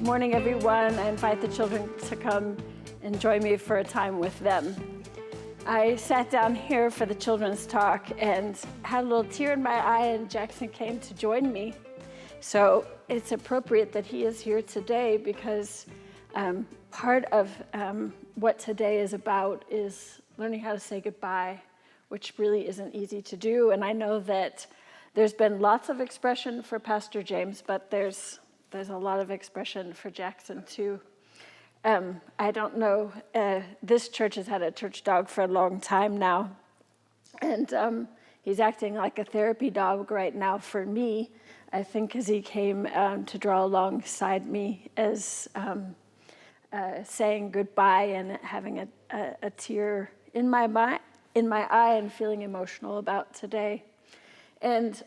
Good morning, everyone. I invite the children to come and join me for a time with them. I sat down here for the children's talk and had a little tear in my eye, and Jackson came to join me. So it's appropriate that he is here today because part of what today is about is learning how to say goodbye, which really isn't easy to do. And I know that there's been lots of expression for Pastor James, but there's a lot of expression for Jackson too. I don't know, this church has had a church dog for a long time now, and he's acting like a therapy dog right now for me, I think, as he came to draw alongside me as saying goodbye and having a tear in my eye and feeling emotional about today. And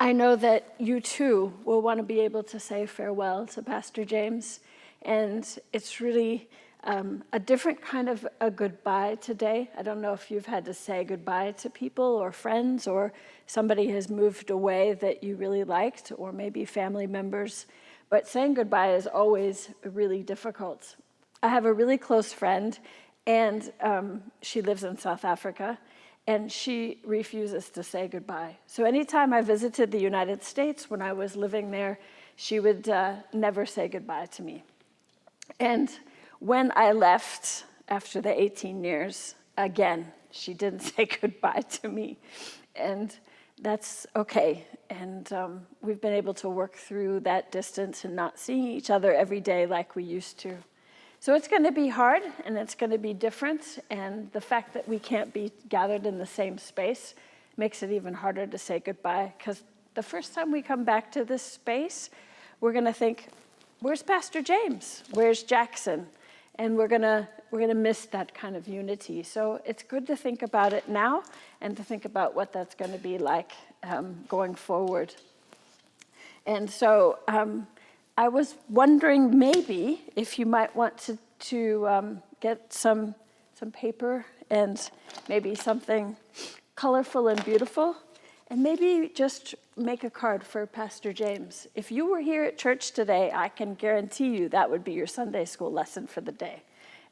I know that you too will want to be able to say farewell to Pastor James, and it's really a different kind of a goodbye today. I don't know if you've had to say goodbye to people or friends, or somebody has moved away that you really liked, or maybe family members, but saying goodbye is always really difficult. I have a really close friend, and she lives in South Africa, and she refuses to say goodbye. So anytime I visited the United States when I was living there, she would never say goodbye to me. And when I left after the 18 years, again, she didn't say goodbye to me. And that's okay. And we've been able to work through that distance and not seeing each other every day like we used to. So it's going to be hard, and it's going to be different, and the fact that we can't be gathered in the same space makes it even harder to say goodbye, because the first time we come back to this space, we're going to think, where's Pastor James? Where's Jackson? And we're going to miss that kind of unity. So it's good to think about it now and to think about what that's going to be like going forward. And so I was wondering maybe if you might want to get some paper and maybe something colorful and beautiful, and maybe just make a card for Pastor James. If you were here at church today, I can guarantee you that would be your Sunday school lesson for the day,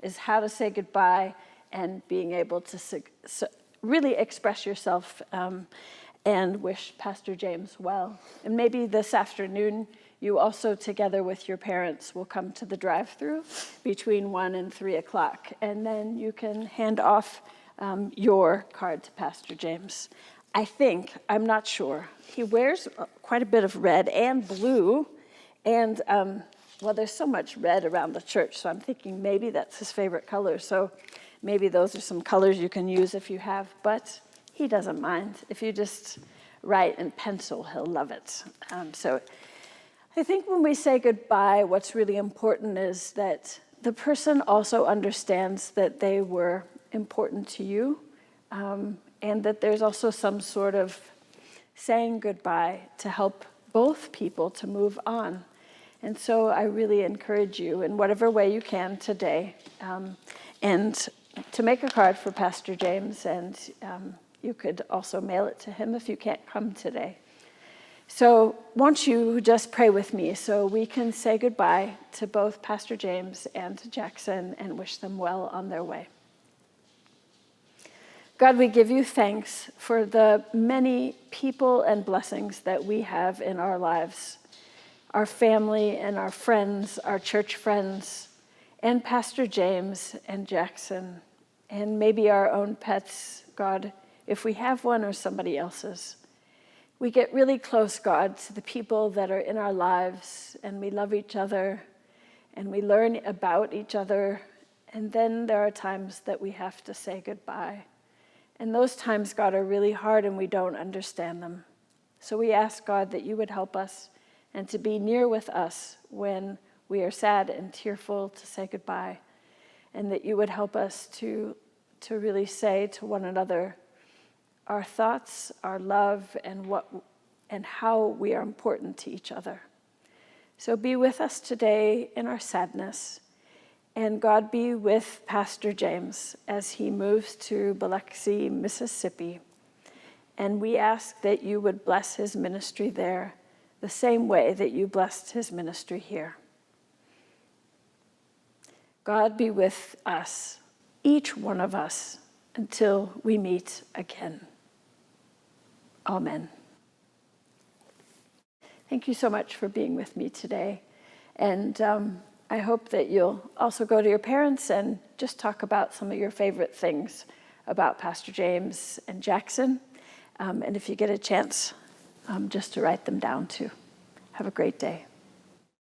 is how to say goodbye and being able to really express yourself and wish Pastor James well. And maybe this afternoon, you also, together with your parents, will come to the drive-thru between 1 and 3 o'clock, and then you can hand off your card to Pastor James. I'm not sure. He wears quite a bit of red and blue, and well, there's so much red around the church, so I'm thinking maybe that's his favorite color, so maybe those are some colors you can use if you have, but he doesn't mind. If you just write in pencil, he'll love it. So I think when we say goodbye, what's really important is that the person also understands that they were important to you, and that there's also some sort of saying goodbye to help both people to move on. And so I really encourage you in whatever way you can today, and to make a card for Pastor James, and you could also mail it to him if you can't come today. So won't you just pray with me so we can say goodbye to both Pastor James and to Jackson and wish them well on their way. God, we give you thanks for the many people and blessings that we have in our lives, our family and our friends, our church friends, and Pastor James and Jackson, and maybe our own pets, God, if we have one, or somebody else's. We get really close, God, to the people that are in our lives, and we love each other, and we learn about each other, and then there are times that we have to say goodbye. And those times, God, are really hard, and we don't understand them. So we ask, God, that you would help us and to be near with us when we are sad and tearful to say goodbye, and that you would help us to really say to one another our thoughts, our love, and how we are important to each other. So be with us today in our sadness, and God be with Pastor James as he moves to Biloxi, Mississippi. And we ask that you would bless his ministry there, the same way that you blessed his ministry here. God be with us, each one of us, until we meet again. Amen. Thank you so much for being with me today. And I hope that you'll also go to your parents and just talk about some of your favorite things about Pastor James and Jackson. And if you get a chance, just to write them down too. Have a great day.